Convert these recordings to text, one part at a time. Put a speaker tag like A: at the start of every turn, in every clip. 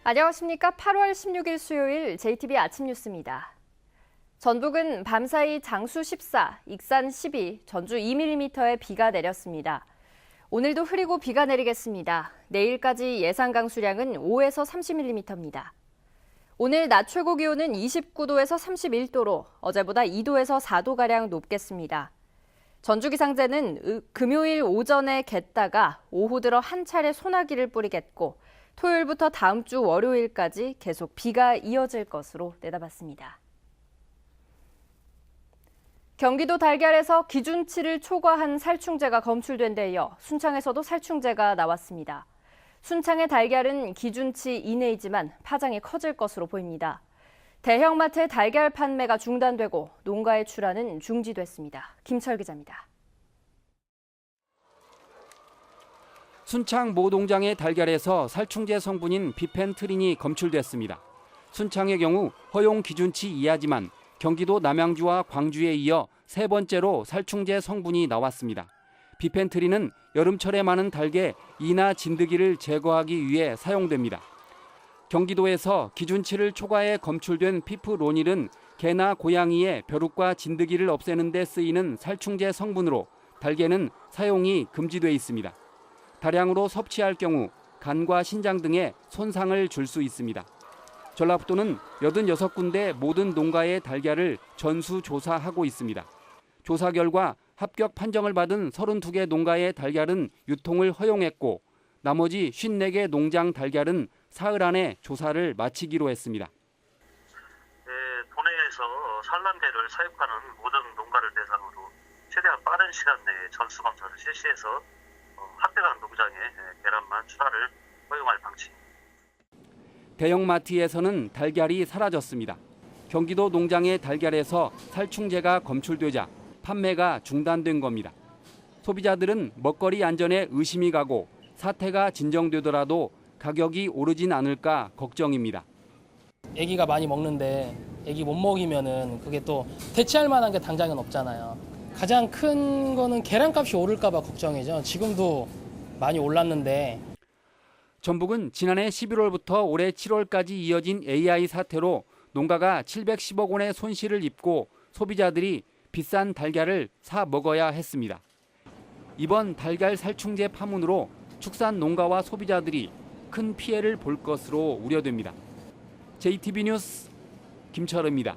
A: 안녕하십니까. 8월 16일 수요일 JTB 아침 뉴스입니다. 전북은 밤사이 장수 14, 익산 12, 전주 2mm의 비가 내렸습니다. 오늘도 흐리고 비가 내리겠습니다. 내일까지 예상 강수량은 5에서 30mm입니다. 오늘 낮 최고 기온은 29도에서 31도로 어제보다 2도에서 4도가량 높겠습니다. 전주기상제는 금요일 오전에 겠다가 오후 들어 한 차례 소나기를 뿌리겠고 토요일부터 다음 주 월요일까지 계속 비가 이어질 것으로 내다봤습니다. 경기도 달걀에서 기준치를 초과한 살충제가 검출된 데 이어 순창에서도 살충제가 나왔습니다. 순창의 달걀은 기준치 이내이지만 파장이 커질 것으로 보입니다. 대형마트의 달걀 판매가 중단되고 농가의 출하는 중지됐습니다. 김철 기자입니다.
B: 순창 모 농장의 달걀에서 살충제 성분인 비펜트린이 검출됐습니다. 순창의 경우 허용 기준치 이하지만 경기도 남양주와 광주에 이어 세 번째로 살충제 성분이 나왔습니다. 비펜트린은 여름철에 많은 닭의 이나 진드기를 제거하기 위해 사용됩니다. 경기도에서 기준치를 초과해 검출된 피프로닐은 개나 고양이의 벼룩과 진드기를 없애는 데 쓰이는 살충제 성분으로 달걀은 사용이 금지돼 있습니다. 다량으로 섭취할 경우 간과 신장 등에 손상을 줄 수 있습니다. 전라북도는 86군데 모든 농가의 달걀을 전수조사하고 있습니다. 조사 결과 합격 판정을 받은 32개 농가의 달걀은 유통을 허용했고 나머지 54개 농장 달걀은 사흘 안에 조사를 마치기로 했습니다.
C: 도내에서 산란계를 사육하는 모든 농가를 대상으로 최대한 빠른 시간 내에 전수검사를 실시해서 합격한 농장에 계란만 출하를 허용할 방침입니다.
B: 대형마트에서는 달걀이 사라졌습니다. 경기도 농장의 달걀에서 살충제가 검출되자 판매가 중단된 겁니다. 소비자들은 먹거리 안전에 의심이 가고 사태가 진정되더라도 가격이 오르진 않을까 걱정입니다.
D: 애기가 많이 먹는데 애기 못 먹이면은 그게 또 대체할 만한 게 당장은 없잖아요. 가장 큰 거는 계란값이 오를까 봐 걱정이죠. 지금도 많이 올랐는데.
B: 전북은 지난해 11월부터 올해 7월까지 이어진 AI 사태로 농가가 710억 원의 손실을 입고 소비자들이 비싼 달걀을 사 먹어야 했습니다. 이번 달걀 살충제 파문으로 축산 농가와 소비자들이 큰 피해를 볼 것으로 우려됩니다. JTB 뉴스 김철우입니다.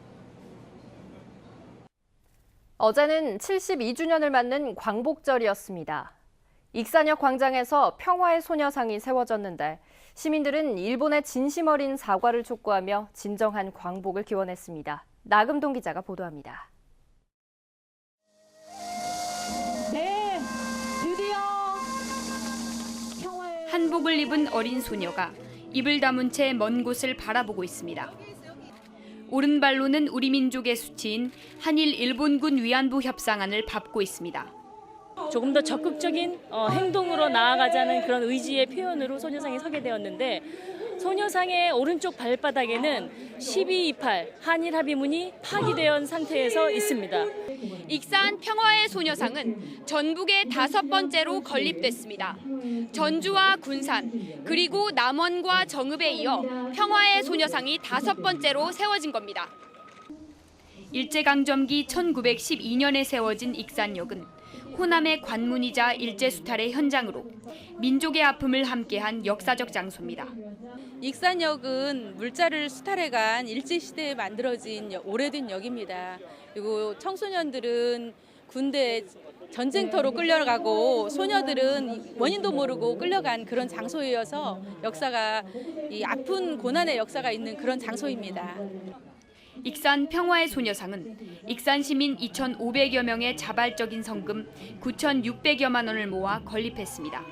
A: 어제는 72주년을 맞는 광복절이었습니다. 익산역 광장에서 평화의 소녀상이 세워졌는데 시민들은 일본의 진심 어린 사과를 촉구하며 진정한 광복을 기원했습니다. 나금동 기자가 보도합니다.
E: 네, 드디어
F: 한복을 입은 어린 소녀가 입을 다문 채 먼 곳을 바라보고 있습니다. 오른발로는 우리 민족의 수치인 한일 일본군 위안부 협상안을 밟고 있습니다.
E: 조금 더 적극적인 행동으로 나아가자는 그런 의지의 표현으로 소녀상이 서게 되었는데 소녀상의 오른쪽 발바닥에는 1228 한일 합의문이 파기되어 상태에서 있습니다.
F: 익산 평화의 소녀상은 전북에 5번째로 건립됐습니다. 전주와 군산 그리고 남원과 정읍에 이어 평화의 소녀상이 5번째로 세워진 겁니다. 일제강점기 1912년에 세워진 익산역은 호남의 관문이자 일제수탈의 현장으로 민족의 아픔을 함께한 역사적 장소입니다.
G: 익산역은 물자를 수탈해간 일제시대에 만들어진 오래된 역입니다. 그리고 청소년들은 군대 전쟁터로 끌려가고 소녀들은 원인도 모르고 끌려간 그런 장소이어서 역사가 이 아픈 고난의 역사가 있는 그런 장소입니다.
F: 익산 평화의 소녀상은 익산 시민 2,500여 명의 자발적인 성금 9,600여만 원을 모아 건립했습니다.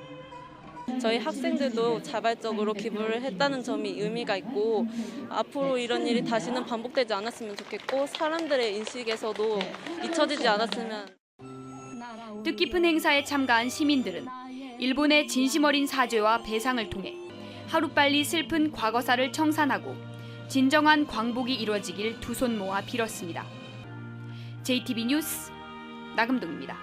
H: 저희 학생들도 자발적으로 기부를 했다는 점이 의미가 있고 앞으로 이런 일이 다시는 반복되지 않았으면 좋겠고 사람들의 인식에서도 잊혀지지 않았으면.
F: 뜻깊은 행사에 참가한 시민들은 일본의 진심 어린 사죄와 배상을 통해 하루빨리 슬픈 과거사를 청산하고 진정한 광복이 이루어지길 두 손 모아 빌었습니다. JTB 뉴스 나금동입니다.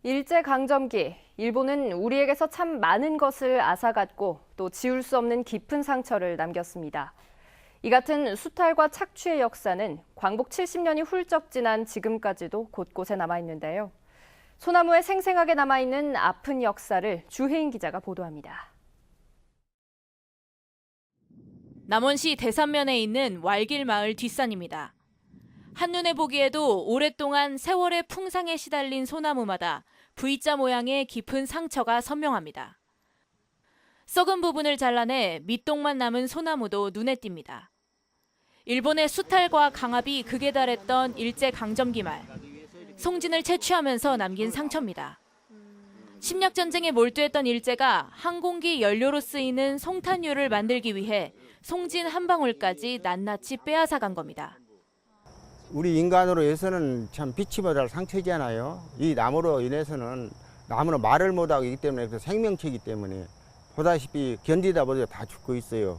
A: 일제강점기 일본은 우리에게서 참 많은 것을 앗아갔고 또 지울 수 없는 깊은 상처를 남겼습니다. 이 같은 수탈과 착취의 역사는 광복 70년이 훌쩍 지난 지금까지도 곳곳에 남아있는데요. 소나무에 생생하게 남아있는 아픈 역사를 주혜인 기자가 보도합니다.
I: 남원시 대산면에 있는 왈길 마을 뒷산입니다. 한눈에 보기에도 오랫동안 세월의 풍상에 시달린 소나무마다 V자 모양의 깊은 상처가 선명합니다. 썩은 부분을 잘라내 밑동만 남은 소나무도 눈에 띕니다. 일본의 수탈과 강압이 극에 달했던 일제강점기 말, 송진을 채취하면서 남긴 상처입니다. 침략전쟁에 몰두했던 일제가 항공기 연료로 쓰이는 송탄유를 만들기 위해 송진 한 방울까지 낱낱이 빼앗아간 겁니다.
J: 우리 인간으로 해서는 참 빛이 모자랄 상처잖아요. 이 나무로 인해서는 나무는 말을 못하기 때문에 그 생명체이기 때문에 보다시피 견디다 보다 다 죽고 있어요.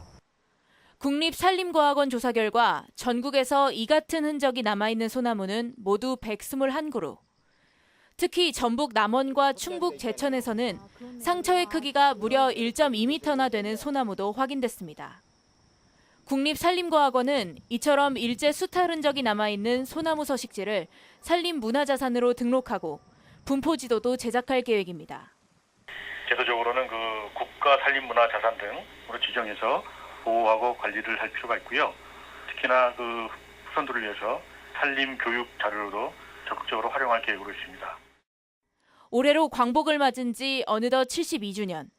I: 국립산림과학원 조사 결과 전국에서 이 같은 흔적이 남아있는 소나무는 모두 121그루. 특히 전북 남원과 충북 제천에서는 상처의 크기가 무려 1.2m나 되는 소나무도 확인됐습니다. 국립산림과학원은 이처럼 일제 수탈 흔적이 남아있는 소나무 서식지를 산림문화자산으로 등록하고 분포지도도 제작할 계획입니다.
K: 제도적으로는 그 국가산림문화자산 등으로 지정해서 보호하고 관리를 할 필요가 있고요. 특히나 그 후손들을 위해서 산림 교육 자료로도 적극적으로 활용할 계획으로 있습니다.
I: 올해로 광복을 맞은 지 어느덧 72주년.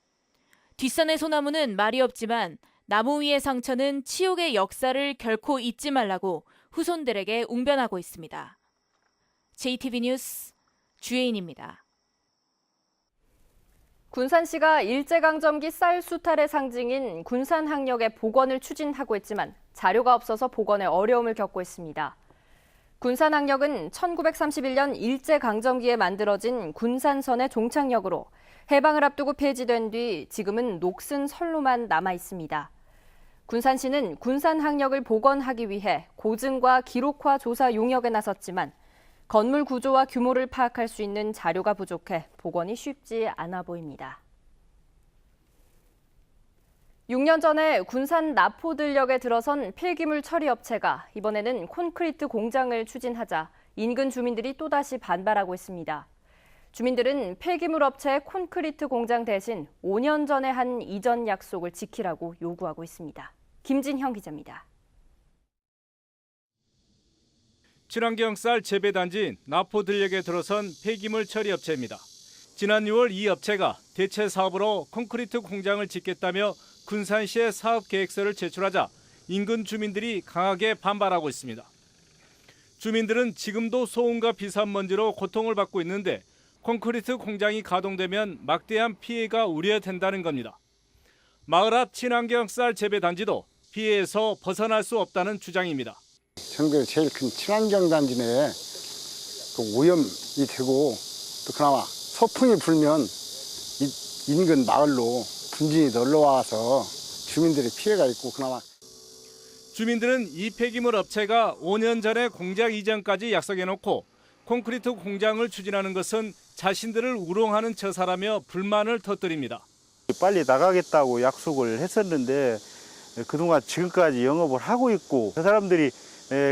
I: 뒷산의 소나무는 말이 없지만 나무 위의 상처는 치욕의 역사를 결코 잊지 말라고 후손들에게 웅변하고 있습니다. JTB 뉴스 주혜인입니다.
A: 군산시가 일제강점기 쌀 수탈의 상징인 군산항력의 복원을 추진하고 있지만 자료가 없어서 복원에 어려움을 겪고 있습니다. 군산항력은 1931년 일제강점기에 만들어진 군산선의 종착역으로 해방을 앞두고 폐지된 뒤 지금은 녹슨 선로만 남아 있습니다. 군산시는 군산항력을 복원하기 위해 고증과 기록화 조사 용역에 나섰지만 건물 구조와 규모를 파악할 수 있는 자료가 부족해 복원이 쉽지 않아 보입니다. 6년 전에 군산 나포들역에 들어선 폐기물 처리 업체가 이번에는 콘크리트 공장을 추진하자 인근 주민들이 또다시 반발하고 있습니다. 주민들은 폐기물 업체의 콘크리트 공장 대신 5년 전에 한 이전 약속을 지키라고 요구하고 있습니다. 김진형 기자입니다.
L: 친환경 쌀 재배단지인 나포들역에 들어선 폐기물 처리 업체입니다. 지난 6월 이 업체가 대체 사업으로 콘크리트 공장을 짓겠다며 군산시에 사업 계획서를 제출하자 인근 주민들이 강하게 반발하고 있습니다. 주민들은 지금도 소음과 비산먼지로 고통을 받고 있는데 콘크리트 공장이 가동되면 막대한 피해가 우려된다는 겁니다. 마을 앞 친환경 쌀 재배단지도 피해에서 벗어날 수 없다는 주장입니다.
M: 전국에서 제일 큰 친환경 단지 내에 그 오염이 되고 또 그나마 소풍이 불면 인근 마을로 분진이 놀러와서 주민들의 피해가 있고 그나마
L: 주민들은 이 폐기물 업체가 5년 전에 공장 이전까지 약속해놓고 콘크리트 공장을 추진하는 것은 자신들을 우롱하는 처사라며 불만을 터뜨립니다.
N: 빨리 나가겠다고 약속을 했었는데 그동안 지금까지 영업을 하고 있고 그 사람들이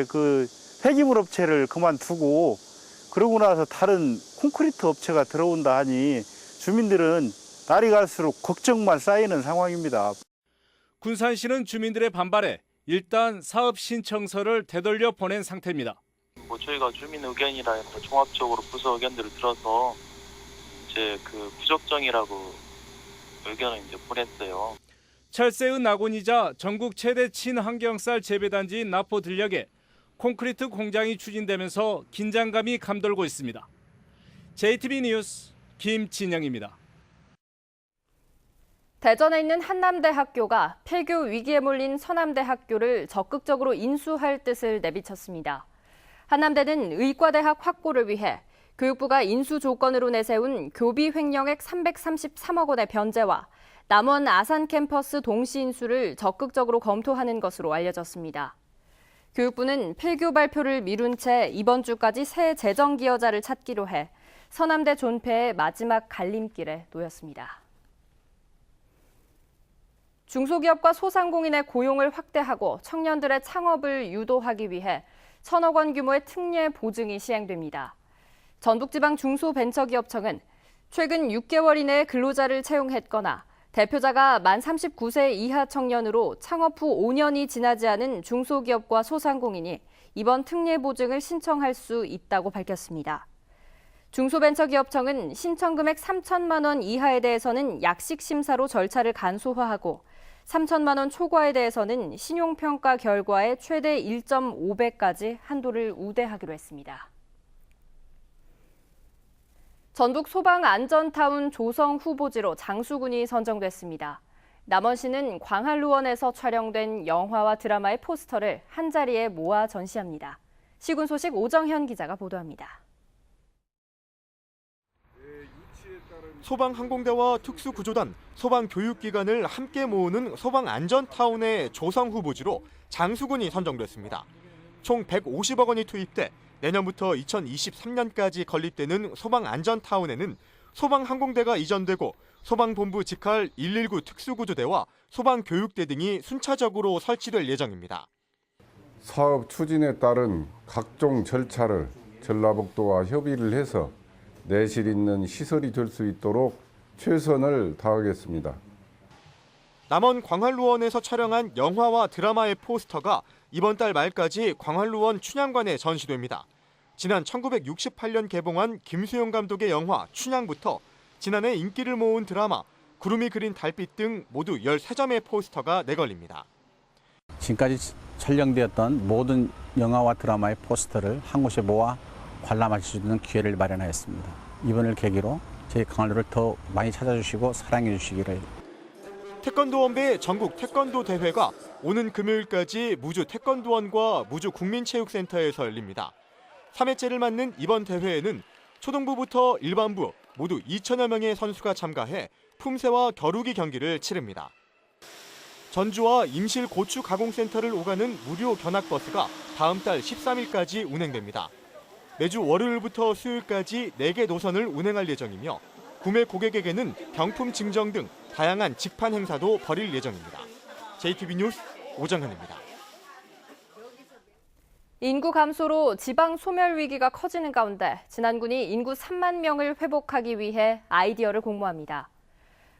N: 그 폐기물 업체를 그만두고 그러고 나서 다른 콘크리트 업체가 들어온다 하니 주민들은 날이 갈수록 걱정만 쌓이는 상황입니다.
L: 군산시는 주민들의 반발에 일단 사업 신청서를 되돌려 보낸 상태입니다.
O: 저희가 주민 의견이라 해서 종합적으로 부서 의견들을 들어서 이제 그 부적정이라고 의견을 이제 보냈어요.
L: 철새의 낙원이자 전국 최대 친환경쌀 재배단지인 나포들역에 콘크리트 공장이 추진되면서 긴장감이 감돌고 있습니다. JTB 뉴스 김진영입니다.
A: 대전에 있는 한남대학교가 폐교 위기에 몰린 서남대학교를 적극적으로 인수할 뜻을 내비쳤습니다. 한남대는 의과대학 확보를 위해 교육부가 인수 조건으로 내세운 교비 횡령액 333억 원의 변제와 남원 아산 캠퍼스 동시 인수를 적극적으로 검토하는 것으로 알려졌습니다. 교육부는 폐교 발표를 미룬 채 이번 주까지 새 재정 기여자를 찾기로 해 서남대 존폐의 마지막 갈림길에 놓였습니다. 중소기업과 소상공인의 고용을 확대하고 청년들의 창업을 유도하기 위해 1,000억 원 규모의 특례 보증이 시행됩니다. 전북지방 중소벤처기업청은 최근 6개월 이내에 근로자를 채용했거나 대표자가 만 39세 이하 청년으로 창업 후 5년이 지나지 않은 중소기업과 소상공인이 이번 특례 보증을 신청할 수 있다고 밝혔습니다. 중소벤처기업청은 신청 금액 3천만 원 이하에 대해서는 약식 심사로 절차를 간소화하고 3천만 원 초과에 대해서는 신용평가 결과의 최대 1.5배까지 한도를 우대하기로 했습니다. 전북 소방안전타운 조성 후보지로 장수군이 선정됐습니다. 남원시는 광활루원에서 촬영된 영화와 드라마의 포스터를 한자리에 모아 전시합니다. 시군 소식 오정현 기자가 보도합니다.
P: 소방항공대와 특수구조단, 소방교육기관을 함께 모으는 소방안전타운의 조성 후보지로 장수군이 선정됐습니다. 총 150억 원이 투입돼 내년부터 2023년까지 건립되는 소방안전타운에는 소방항공대가 이전되고 소방본부 직할 119 특수구조대와 소방교육대 등이 순차적으로 설치될 예정입니다.
Q: 사업 추진에 따른 각종 절차를 전라북도와 협의를 해서 내실 있는 시설이 될 수 있도록 최선을 다하겠습니다.
P: 남원 광활루원에서 촬영한 영화와 드라마의 포스터가 이번 달 말까지 광활루원 춘향관에 전시됩니다. 지난 1968년 개봉한 김수용 감독의 영화 춘향부터 지난해 인기를 모은 드라마 구름이 그린 달빛 등 모두 13점의 포스터가 내걸립니다.
R: 지금까지 촬영되었던 모든 영화와 드라마의 포스터를 한 곳에 모아 관람하실 수 있는 기회를 마련하였습니다. 이번을 계기로 저희 광활루를 더 많이 찾아주시고 사랑해 주시기를.
P: 태권도원배 전국 태권도 대회가 오는 금요일까지 무주 태권도원과 무주 국민체육센터에서 열립니다. 3회째를 맞는 이번 대회에는 초등부부터 일반부 모두 2천여 명의 선수가 참가해 품새와 겨루기 경기를 치릅니다. 전주와 임실 고추 가공센터를 오가는 무료 견학버스가 다음 달 13일까지 운행됩니다. 매주 월요일부터 수요일까지 4개 노선을 운행할 예정이며 구매 고객에게는 경품 증정 등 다양한 직판 행사도 벌일 예정입니다. JTB 뉴스 오정현입니다.
A: 인구 감소로 지방 소멸 위기가 커지는 가운데 진안군이 인구 3만 명을 회복하기 위해 아이디어를 공모합니다.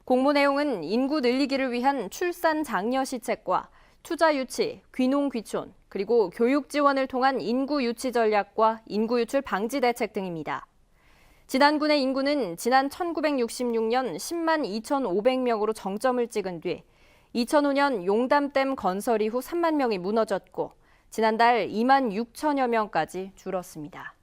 A: 공모 내용은 인구 늘리기를 위한 출산 장려 시책과 투자 유치, 귀농 귀촌, 그리고 교육 지원을 통한 인구 유치 전략과 인구 유출 방지 대책 등입니다. 진안군의 인구는 지난 1966년 10만 2,500명으로 정점을 찍은 뒤 2005년 용담댐 건설 이후 3만 명이 무너졌고 지난달 2만 6천여 명까지 줄었습니다.